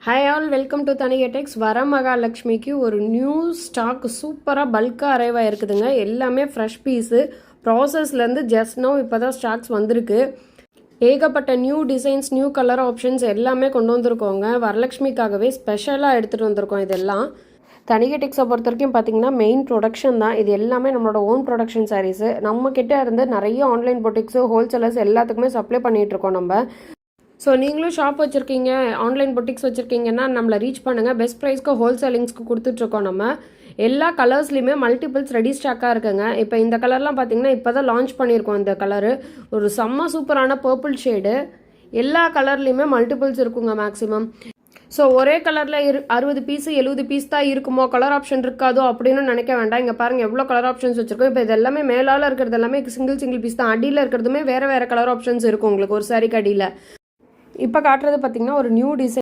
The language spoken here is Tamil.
Hi all, welcome to Thanigaitex. வரமகாலட்சுமிக்கு ஒரு நியூ ஸ்டாக் சூப்பராக பல்காக அரைவ் ஆகிருக்குதுங்க. எல்லாமே ஃப்ரெஷ் பீஸு. ப்ராசஸ்லேருந்து ஜஸ்ட் நோ இப்போ தான் ஸ்டாக்ஸ் வந்திருக்கு. ஏகப்பட்ட new designs, new colour options எல்லாமே கொண்டு வந்திருக்கோங்க. வரலட்சுமிக்காகவே ஸ்பெஷலாக எடுத்துகிட்டு வந்திருக்கோம். இதெல்லாம் தனிகேடெக்ஸை பொறுத்த வரைக்கும் பார்த்தீங்கன்னா மெயின் ப்ரொடக்ஷன் தான். இது எல்லாமே நம்மளோட ஓன் ப்ரொடக்ஷன் சாரீஸு. நம்மக்கிட்ட இருந்து நிறைய ஆன்லைன் பொட்டிக்ஸு, ஹோல்சேலர்ஸ் எல்லாத்துக்குமே சப்ளை பண்ணிகிட்ருக்கோம் நம்ம. ஸோ நீங்களும் ஷாப் வச்சுருக்கீங்க, ஆன்லைன் பொட்டிக்ஸ் வச்சுருக்கீங்கன்னா நம்மளை ரீச் பண்ணுங்கள். பெஸ்ட் ப்ரைஸ்க்கு ஹோல்சேலிங்ஸ்க்கு கொடுத்துட்ருக்கோம். நம்ம எல்லா கலர்ஸ்லையுமே மல்டிபிள்ஸ் ரெடி ஸ்டாக்காக இருக்குங்க. இப்போ இந்த கலர்லாம் பார்த்தீங்கன்னா இப்போ தான் லான்ச் பண்ணியிருக்கோம். இந்த கலரு ஒரு செம்ம சூப்பரான பர்பிள் ஷேடு. எல்லா கலர்லேயுமே மல்டிபிள்ஸ் இருக்குங்க மேக்ஸிமம். ஸோ ஒரே கலரில் 60 பீஸு 70 பீஸ் தான் இருக்குமோ, கலர் ஆப்ஷன் இருக்காதோ அப்படின்னு நினைக்க வேண்டாம். இங்கே பாருங்கள் எவ்வளோ கலர் ஆப்ஷன்ஸ் வச்சுருக்கோம். இப்போ இது எல்லாமே மேலால் இருக்கிறது எல்லாமே சிங்கிள் பீஸ் தான். அடியில் இருக்கிறதுமே வேறு கலர் ஆப்ஷன்ஸ் இருக்கும் உங்களுக்கு ஒரு சாரிக்கு அடியில். இப்போ காட்டுறது பார்த்தீங்கன்னா ஒரு நியூ டிசைன்.